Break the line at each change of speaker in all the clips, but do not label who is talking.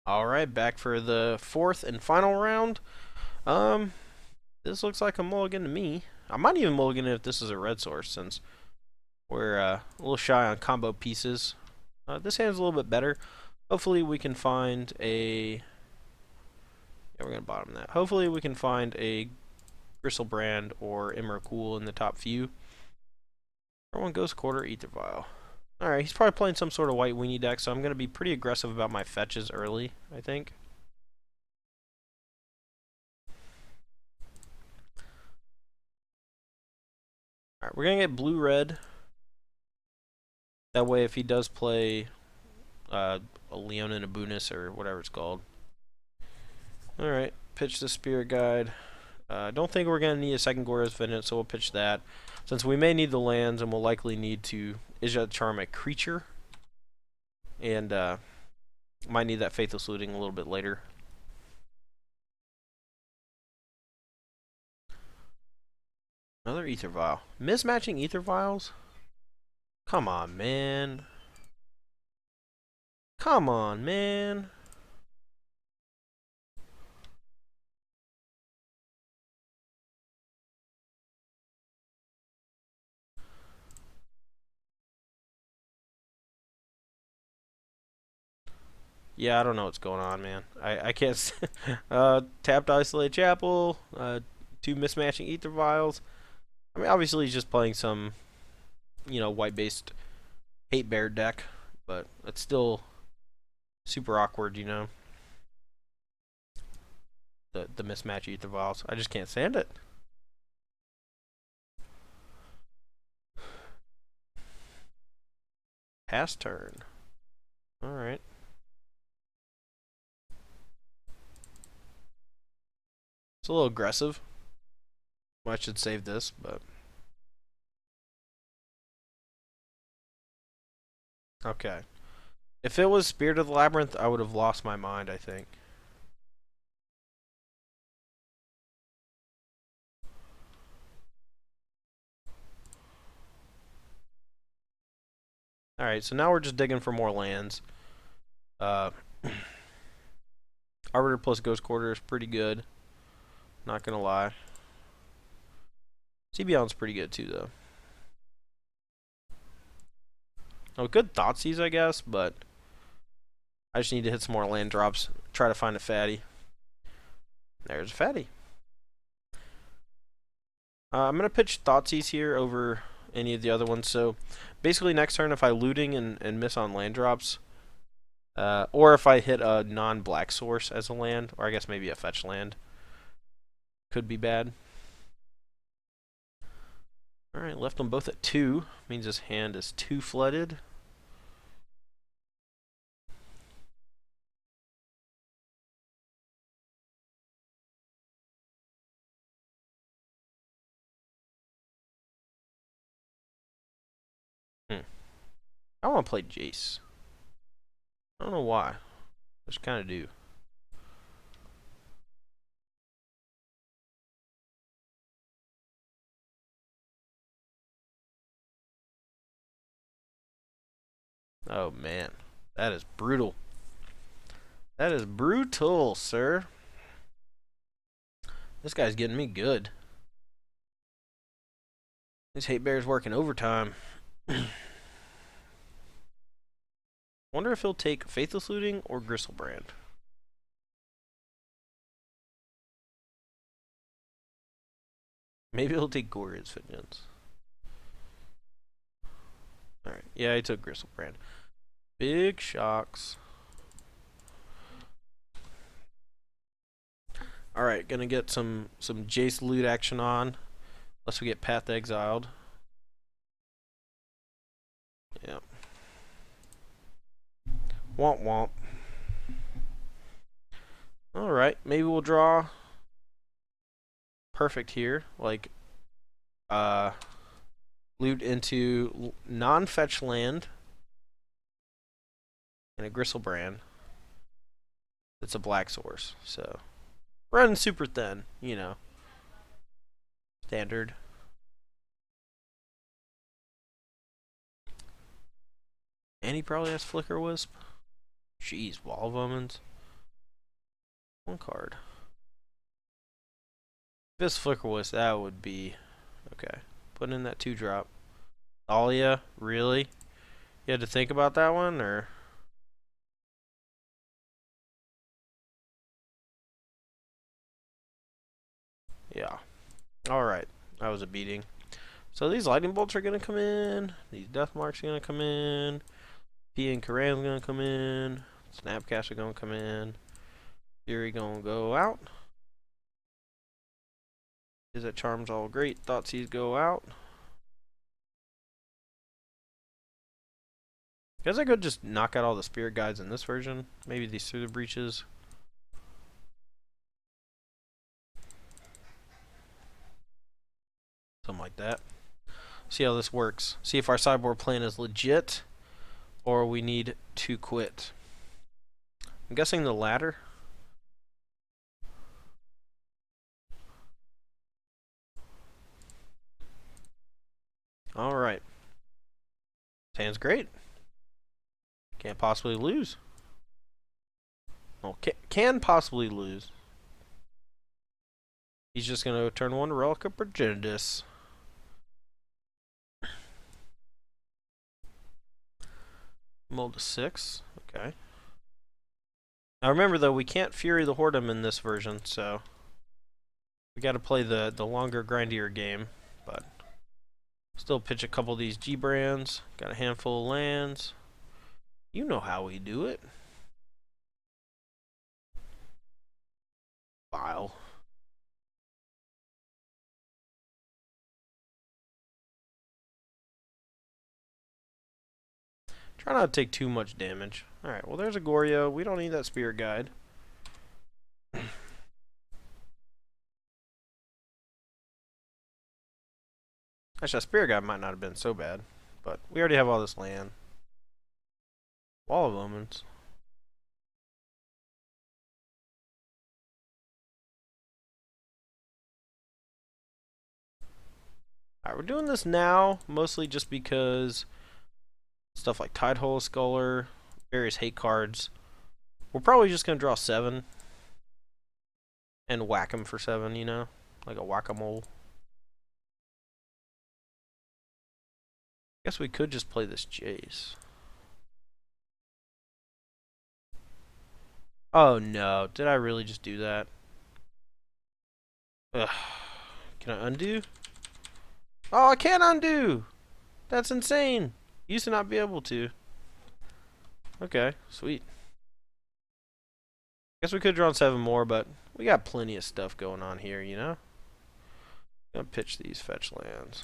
Alright, back for the fourth and final round. Um, this looks like a mulligan to me. I might even mulligan it if this is a red source, since we're a little shy on combo pieces. This hand's a little bit better. Hopefully we can find a... Yeah, we're going to bottom that. Hopefully we can find a Gristlebrand or Emrakul in the top few. Everyone goes quarter Ether Vial. Alright, he's probably playing some sort of white weenie deck, so I'm going to be pretty aggressive about my fetches early, I think. Alright, we're going to get blue-red. That way, if he does play a Leon and a Bunis or whatever it's called. Alright, pitch the Spirit Guide. Don't think we're going to need a second Gora's Vengeance, so we'll pitch that. Since we may need the lands, and we'll likely need to Ijat Charm a creature. And might need that Faithless Looting a little bit later. Another Ether Vial. Mismatching Ether Vials? Come on, man. Come on, man. Yeah, I don't know what's going on, man. I can't. Tapped Isolate Chapel. Two mismatching Ether Vials. I mean, obviously he's just playing some, white-based hate bear deck, but it's still super awkward, The mismatch Ether Vials. I just can't stand it. Pass turn. All right. It's a little aggressive. Well, I should save this, but okay. If it was Spirit of the Labyrinth, I would have lost my mind, I think. Alright, so now we're just digging for more lands. Arbiter plus Ghost Quarter is pretty good. Not gonna lie. CBion's pretty good too, though. Oh, good Thoughtseize, I guess, but I just need to hit some more land drops. Try to find a fatty. There's a fatty. I'm going to pitch Thoughtseize here over any of the other ones. So basically next turn, if I looting and miss on land drops, or if I hit a non-black source as a land, or I guess maybe a fetch land, could be bad. Alright, left them both at 2. Means his hand is 2 flooded. I want to play Jace. I don't know why. Just kind of do. Oh man, that is brutal. That is brutal, sir. This guy's getting me good. This hate bear's working overtime. Wonder if he'll take Faithless Looting or Gristlebrand. Maybe he'll take Gora's Vengeance. Alright, yeah, he took Gristlebrand. Big shocks. Alright, gonna get some Jace loot action on. Unless we get Path Exiled. Yeah. Womp womp. Alright, maybe we'll draw perfect here. Like, loot into non-fetch land and a Gristlebrand. It's a black source, so running super thin, standard. And he probably has Flicker Wisp. Jeez, Wall of Omens. One card. This Flicker Wisp, that would be okay. Put in that 2-drop. Alia, really? You had to think about that one, or? Yeah. Alright. That was a beating. So these lightning bolts are gonna come in. These death marks are gonna come in. P and Karan's gonna come in. Snapcasts are gonna come in. Fury gonna go out. Is that charm's all great? Thoughtseize go out. Guess I could just knock out all the spirit guides in this version. Maybe these through the breaches. Something like that. See how this works. See if our sideboard plan is legit or we need to quit. I'm guessing the latter. Alright. Hand's great. Can't possibly lose. Well, can possibly lose. He's just going to turn 1 Relic of Progenitus. Mold to 6. Okay. Now remember though, we can't Fury the Whoredom in this version, so we got to play the longer, grindier game. But still pitch a couple of these G-brands. Got a handful of lands. You know how we do it. File. Try not to take too much damage. Alright, well there's a Goryo. We don't need that Spirit Guide. Actually, that Spirit Guide might not have been so bad. But we already have all this land. Wall of Omens. Alright, we're doing this now, mostly just because stuff like Tidehole Sculler, various hate cards. We're probably just going to draw 7 and whack him for 7, you know? Like a whack-a-mole. Guess we could just play this Jace. Oh no, did I really just do that? Ugh. Can I undo? Oh, I can't undo! That's insane! Used to not be able to. Okay, sweet. Guess we could draw 7 more, but we got plenty of stuff going on here, you know? Gonna pitch these fetch lands.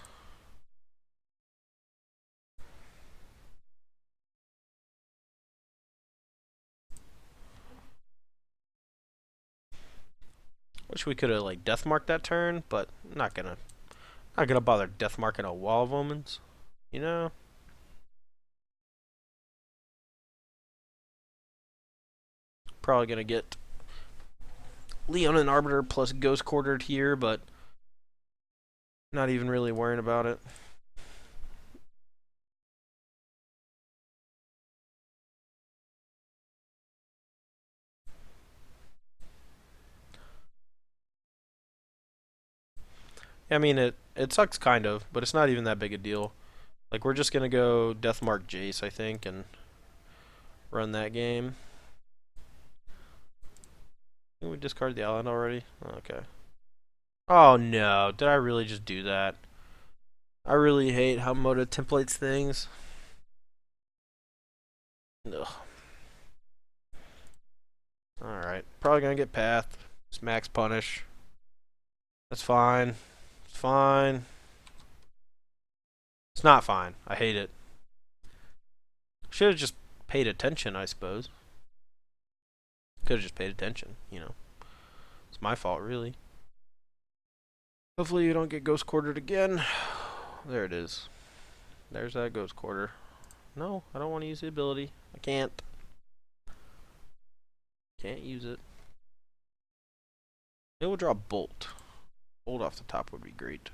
Wish we could have like death marked that turn, but not gonna bother death marking a Wall of Omens, you know? Probably gonna get Leon and Arbiter plus Ghost Quartered here, but not even really worrying about it. I mean, it sucks kind of, but it's not even that big a deal. Like, we're just gonna go Deathmark Jace, I think, and run that game. Didn't we discard the island already? Okay. Oh no, did I really just do that? I really hate how Moda templates things. Ugh. Alright, probably gonna get Path. Just max punish. That's fine. It's fine. It's not fine. I hate it. Should have just paid attention, I suppose. Could have just paid attention, you know. It's my fault, really. Hopefully you don't get Ghost Quartered again. There it is. There's that Ghost Quarter. No, I don't want to use the ability. I can't. Can't use it. It will draw Bolt. Bolt off the top would be great.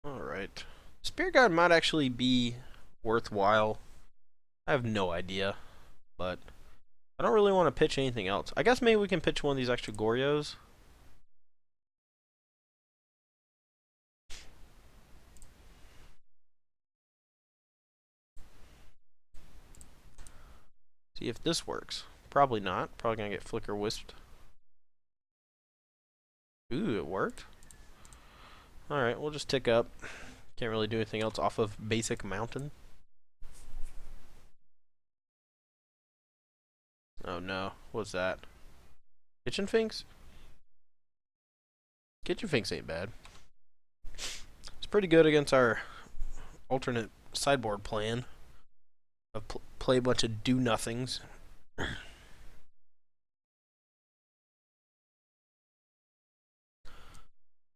Alright. Spear Guide might actually be worthwhile. I have no idea, but I don't really want to pitch anything else. I guess maybe we can pitch one of these extra Gorios. See if this works. Probably not. Probably gonna get Flicker Wisped. Ooh, it worked. Alright, we'll just tick up. Can't really do anything else off of basic mountain. Oh no, what's that? Kitchen Finks? Kitchen Finks ain't bad. It's pretty good against our alternate sideboard plan of play a bunch of do-nothings.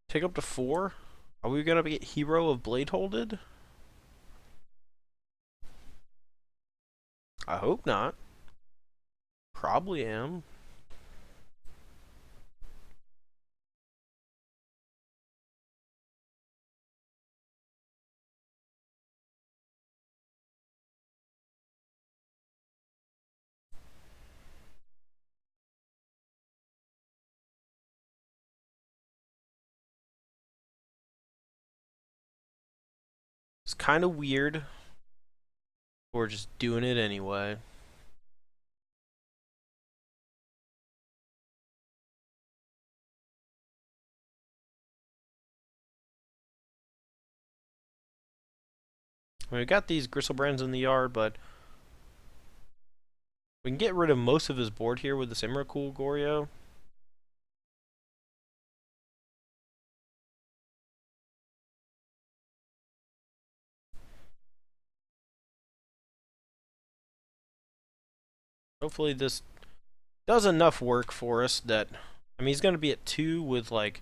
Take up to 4? Are we gonna get Hero of Blade Holded? I hope not. Probably am. It's kind of weird. We're just doing it anyway. We got these Gristlebrand's in the yard, but we can get rid of most of his board here with this Emrakul Goryo. Hopefully this does enough work for us that... I mean, he's going to be at 2 with, like,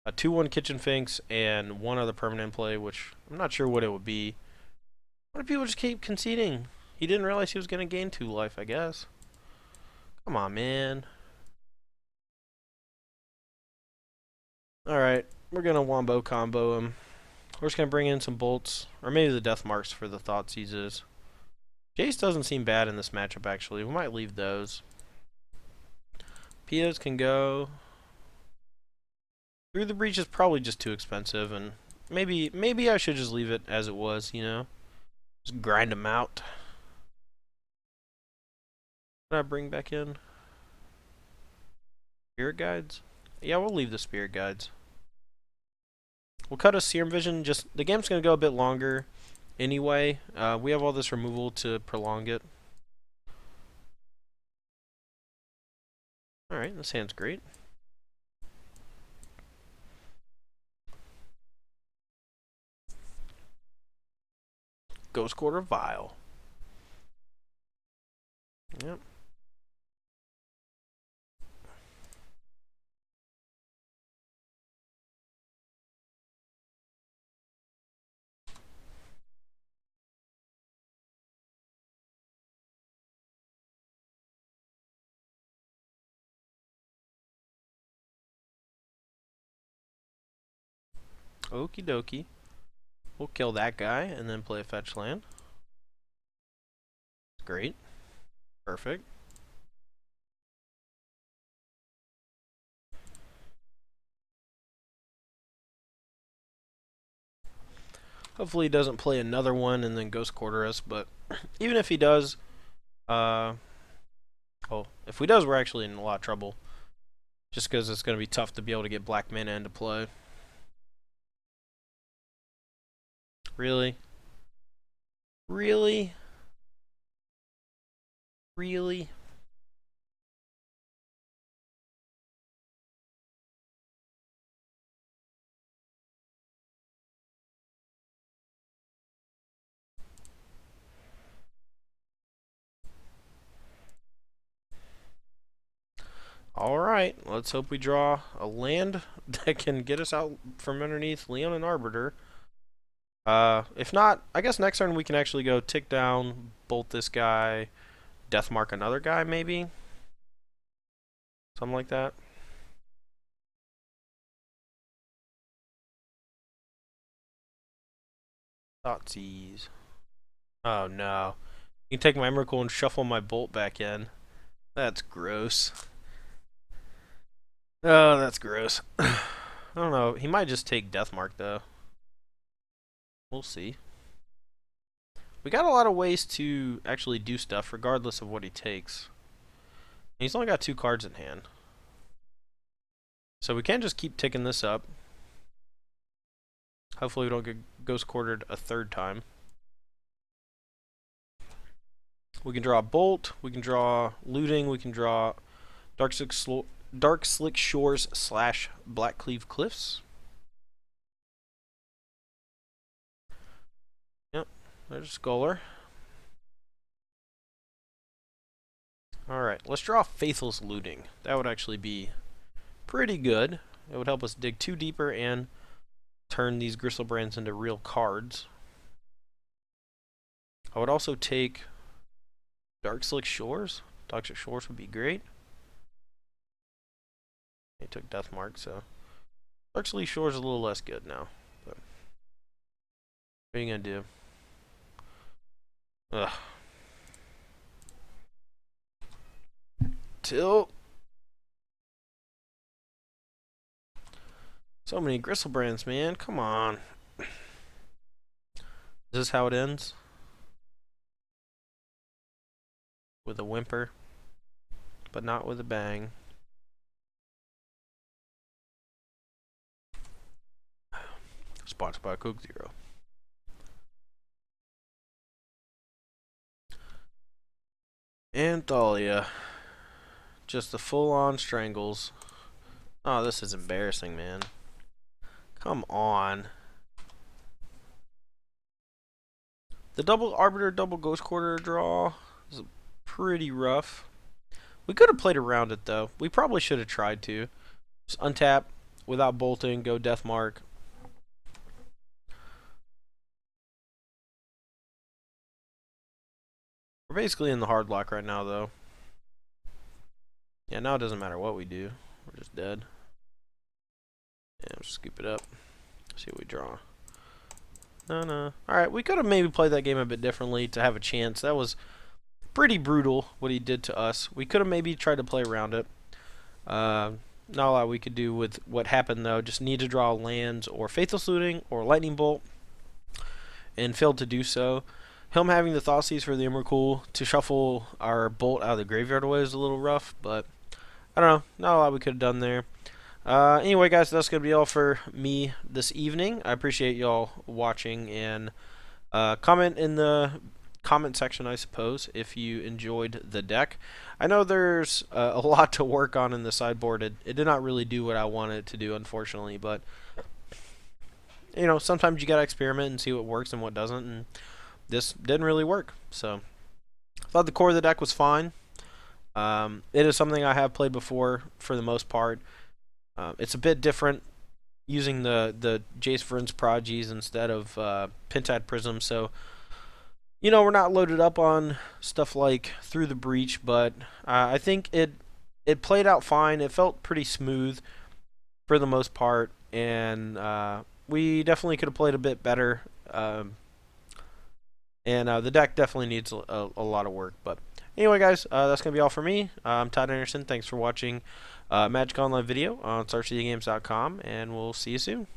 a 2-1 Kitchen Finks and one other permanent play, which I'm not sure what it would be. Why do people just keep conceding? He didn't realize he was going to gain 2 life, I guess. Come on, man. Alright, we're going to Wombo combo him. We're just going to bring in some bolts, or maybe the Death Marks for the Thought Seizes. Jace doesn't seem bad in this matchup, actually. We might leave those. Pios can go. Through the Breach is probably just too expensive, and maybe I should just leave it as it was, you know? Just grind them out. What did I bring back in? Spirit Guides? Yeah, we'll leave the Spirit Guides. We'll cut a Serum Vision. Just the game's going to go a bit longer anyway. We have all this removal to prolong it. Alright, this hand's great. Ghost Quarter Vial. Yep. Okie dokie. We'll kill that guy and then play a fetch land. Great. Perfect. Hopefully he doesn't play another one and then Ghost Quarter us, but even if he does, if he does, we're actually in a lot of trouble. Just because it's going to be tough to be able to get black mana into play. Really? Really? Really? Alright, let's hope we draw a land that can get us out from underneath Leon and Arbiter. If not, I guess next turn we can actually go tick down, bolt this guy, death mark another guy maybe? Something like that. Thoughtseize. Oh no. You can take my Emrakul and shuffle my bolt back in. That's gross. Oh, that's gross. I don't know. He might just take Deathmark though. We'll see. We got a lot of ways to actually do stuff regardless of what he takes. And he's only got 2 cards in hand. So we can just keep ticking this up. Hopefully we don't get ghost quartered a 3rd time. We can draw a Bolt, we can draw Looting, we can draw Dark Slick Shores / Blackcleave Cliffs. Yep, there's Scholar. Alright, let's draw Faithless Looting. That would actually be pretty good. It would help us dig 2 deeper and turn these Gristlebrands into real cards. I would also take Dark Slick Shores. Dark Slick Shores would be great. He took Deathmark, so Dark Slick Shores is a little less good now. But what are you gonna do? Ugh. Tilt. So many Gristlebrands, man. Come on. Is this how it ends? With a whimper, but not with a bang. Sponsored by Coke Zero. And Thalia. Just the full-on strangles. Oh, this is embarrassing, man. Come on. The double Arbiter, double Ghost Quarter draw is pretty rough. We could have played around it, though. We probably should have tried to. Just untap without bolting, go Deathmark. We're basically in the hard lock right now, though. Yeah, now it doesn't matter what we do. We're just dead. Yeah, let's scoop it up. See what we draw. No. Alright, we could have maybe played that game a bit differently to have a chance. That was pretty brutal, what he did to us. We could have maybe tried to play around it. Not a lot we could do with what happened, though. Just need to draw lands or Faithless Looting or Lightning Bolt. And failed to do so. Him having the Thoughtseize for the Emrakul to shuffle our Bolt out of the graveyard away is a little rough, but I don't know. Not a lot we could have done there. Anyway, guys, that's going to be all for me this evening. I appreciate y'all watching, and comment in the comment section, I suppose, if you enjoyed the deck. I know there's a lot to work on in the sideboard. It did not really do what I wanted it to do, unfortunately, but you know, sometimes you got to experiment and see what works and what doesn't, and this didn't really work. So I thought the core of the deck was fine. It is something I have played before for the most part. It's a bit different using the Jace Vryn's Prodigies instead of Pentad Prism, so you know, we're not loaded up on stuff like Through the Breach, but I think it played out fine. It felt pretty smooth for the most part, and we definitely could have played a bit better. And the deck definitely needs a lot of work. But anyway, guys, that's going to be all for me. I'm Todd Anderson. Thanks for watching Magic Online video on StarCityGames.com, and we'll see you soon.